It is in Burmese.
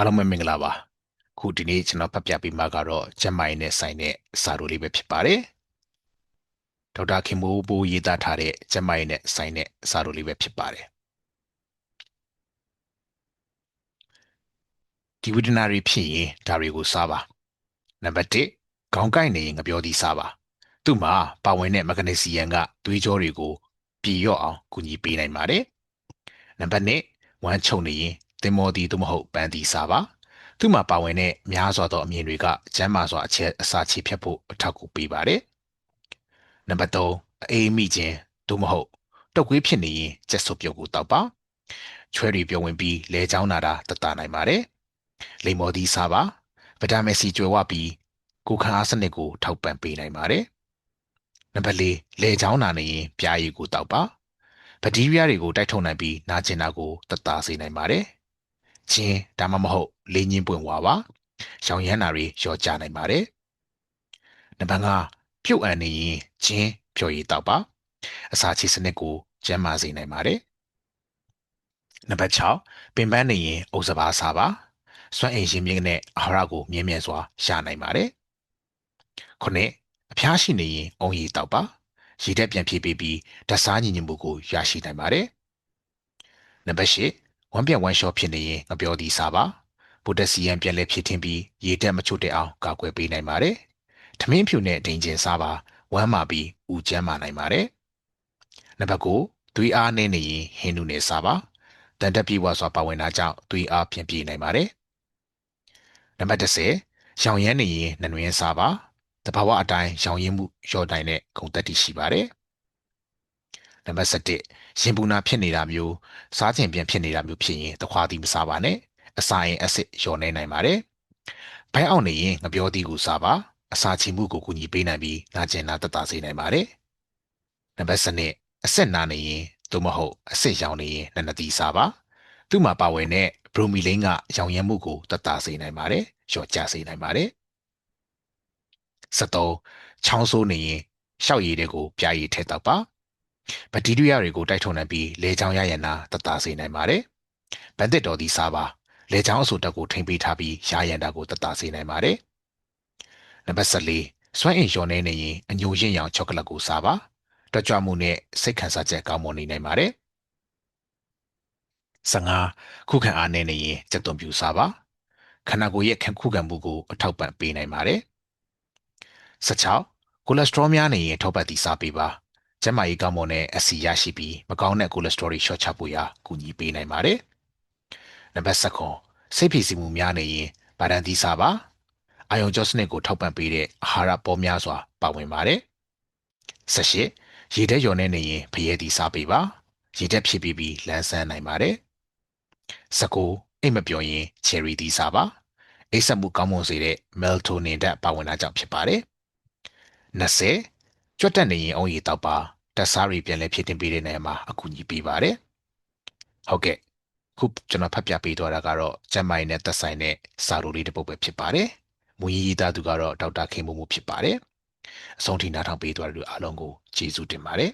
အားလုံးပဲမင်္ဂလာပါခုဒီနေ့ကျွန်တော်ဖတ်ပြပေးမှာကတော့ကျန်းမာရေးနဲ့ဆိုင်တဲ့စာရိုးလေးပဲဖြစ်ပါတယ်ဒေါက်တာခင်မိုးဘိုးရေးသားထားတဲ့ကျန်းမာရေးနဲ့ဆိုင်တဲ့စာရိုးလေးပဲဖြစ်ပါတယ်ဒီဝေဒနာတွေဖြစ်ရင်ဒါတွေကိုစားပါနံပါတ်1ခေါင်းကိုက်နေရင်ငပြောသီးစားပါသူ့မှာပါဝင်တဲ့မဂနီဆီယမ်ကသွေးကြောတွေကိုပြေလျော့အောင်ကူညီပေးနိုင်ပါတယ်နံပါတ်2ဝမ်းချုံနေရင်သင်္ဘောသီးသို့မဟုတ်ပန်းသီးစားပါသူ့မှာပါဝင်တဲ့များစွာသောအမြင်တွေကကျန်းမာစွာအစာချေဖြတ်ဖို့အထောက်အကူပေးပါတယ်နံပါတ်3အေးမိခြင်းသို့မဟုတ်တုပ်ကွေးဖြစ်နေရင်ကျက်ဆုပ်ပြုတ်ကိုတောက်ပါချွဲတွေပြုံဝင်ပြီးလဲချောင်းနာတာတတ်တာနိုင်ပါတယ်လိမ္မော်သီးစားပါဗီတာမင်စီကျွယ်ဝပြီးကိုယ်ခံအားစနစ်ကိုထောက်ပံ့ပေးနိုင်ပါတယ်နံပါတ်4လဲချောင်းနာနေရင်ပြားရည်ကိုတောက်ပါဘက်တီးရီးယားတွေကိုတိုက်ထုတ်နိုင်ပြီးနာကျင်တာကိုတတ်တာစေနိုင်ပါတယ်ချင်းဒါမှမဟုတ်လေညင်းပွင့်ဝါပါရောင်ရမ်းတာတွေလျော့ကျနိုင်ပါတယ်နံပါတ်5ပြုတ်အန်နေရင်ချင်းဖြော်ရည်တောက်ပါအစာချေစနစ်ကိုကျန်းမာစေနိုင်ပါတယ်နံပါတ်6ပင်ပန်းနေရင်အုပ်စပါးစားပါစွမ်းအင်ရှင်မြင့်နဲ့အာဟာရကိုမြင့်မြတ်စွာရနိုင်ပါတယ်ခုနှစ်အဖျားရှိနေရင်အုံရည်တောက်ပါရေဓာတ်ပြန်ဖြည့်ပေးပြီးဓာတ်စားညီညွတ်မှုကိုရရှိနိုင်ပါတယ်နံပါတ်8ဝမ်းပြက်ဝမ်းလျှောဖြစ်နေရင်ငပြောသီးစားပါပိုတက်ဆီယမ်ပြန်လည်ဖြည့်တင်းပြီးရေဓာတ်မချို့တဲ့အောင်ကာကွယ်ပေးနိုင်ပါတယ်ထမင်းဖြူနဲ့ဒိန်ကျင်စားပါဝမ်းမာပြီးဥကျန်းမာနိုင်ပါတယ်နံပါတ်9သွေးအားနည်းနေရင်ဟင်းနုနဲ့စားပါတန်တက်ပြေဝစွာပါဝင်တာကြောင့်သွေးအားဖြင့်ပြေနိုင်ပါတယ်နံပါတ်10ရောင်ရမ်းနေရင်နှနွင်းစားပါတဘာဝအတိုင်းရောင်ရင်းမှုလျော့နိုင်တဲ့ဂုဏ်သက်တည်ရှိပါတယ်နံပါတ်17ရင်ပူနာဖြစ်နေတာမျိုးစားခြင်းပြန်ဖြစ်နေတာမျိုးဖြစ်ရင်တခွားသီးမစားပါနဲ့အစာရင်အက်ဆစ်လျော့နေနိုင်ပါတယ်ဘိုင်းအောင်နေရင်ငပြောသီးကိုစားပါအစာချေမှုကိုကူညီပေးနိုင်ပြီးနာကျင်နာသက်သာစေနိုင်ပါတယ်နံပါတ်7အဆက်နာနေရင်သို့မဟုတ်အဆက်ရောင်နေရင်နနသီးစားပါသူ့မှာပါဝင်တဲ့ဘရိုမီလိန်းကရောင်ရမ်းမှုကိုသက်သာစေနိုင်ပါတယ်လျော့ကျစေနိုင်ပါတယ်73ချောင်းဆိုးနေရင်ရှောက်ရည်တွေကိုပြာရည်ထဲတောက်ပါဘက်တီးရီးယားတွေကိုတိုက်ထုတ်နိုင်ပြီးလေချောင်းရရနာသက်သာစေနိုင်ပါတယ်ဗန်သစ်တော်သီးစားပါလေချောင်းအဆူတက်ကိုထိမ့်ပေးထားပြီးရရန်တာကိုသက်သာစေနိုင်ပါတယ်နံပါတ်14စွမ်းအင်လျော်နေနေရင်အညိုရင့်ရောင်ချောကလက်ကိုစားပါတွက်ကြွမှုနဲ့စိတ်ခံစားချက်ကောင်းမွန်နေနိုင်ပါတယ်15ခုခံအားနေနေရင်စက်သွန်ပြူစားပါခန္ဓာကိုယ်ရဲ့ခုခံမှုကိုအထောက်ပံ့ပေးနိုင်ပါတယ်16ကိုလက်စထရောများနေရင်ထောက်ပတ်သီးစားပေးပါကျန်းမာရေးကောင်းမွန်တဲ့အဆီရရှိပြီးမကောင်းတဲ့ကိုလက်စထရောတွေလျှော့ချဖို့ရာကူညီပေးနိုင်ပါတယ်နံပါတ်19စိတ်ဖိစီးမှုများနေရင်ဗာဒန်သီးစားပါအာယုံကြောစနစ်ကိုထောက်ပံ့ပေးတဲ့အာဟာရပေါများစွာပါဝင်ပါတယ်18ရေဓာတ်လျော်နေနေရင်ဖရဲသီးစားပေးပါရေဓာတ်ဖြည့်ပြီးလန်းဆန်းနိုင်ပါတယ်19အိတ်မပြောရင်ချယ်ရီသီးစားပါအိတ်ဆက်မှုကောင်းမွန်စေတဲ့မယ်လ်တိုနင်ဓာတ်ပါဝင်တာကြောင့်ဖြစ်ပါတယ်20ကြွတ်တက်နေရင်အုံရည်တောက်ပါတက်စားရီပြန်လဲဖြစ်တင်ပေးတဲ့နေရာမှာအကူအညီပေးပါတယ်ဟုတ်ကဲ့ခုကျွန်တော်ဖတ်ပြပေးသွားတာကတော့ကျမ်းမာရေးနဲ့သက်ဆိုင်တဲ့စာရိုးလေးတစ်ပုဒ်ပဲဖြစ်ပါတယ်မူရင်းရေးသားသူကတော့ဒေါက်တာခင်မိုးမိုးဖြစ်ပါတယ်အဆုံးထိနားထောင်ပေးသွားတဲ့လူအားလုံးကိုကျေးဇူးတင်ပါတယ်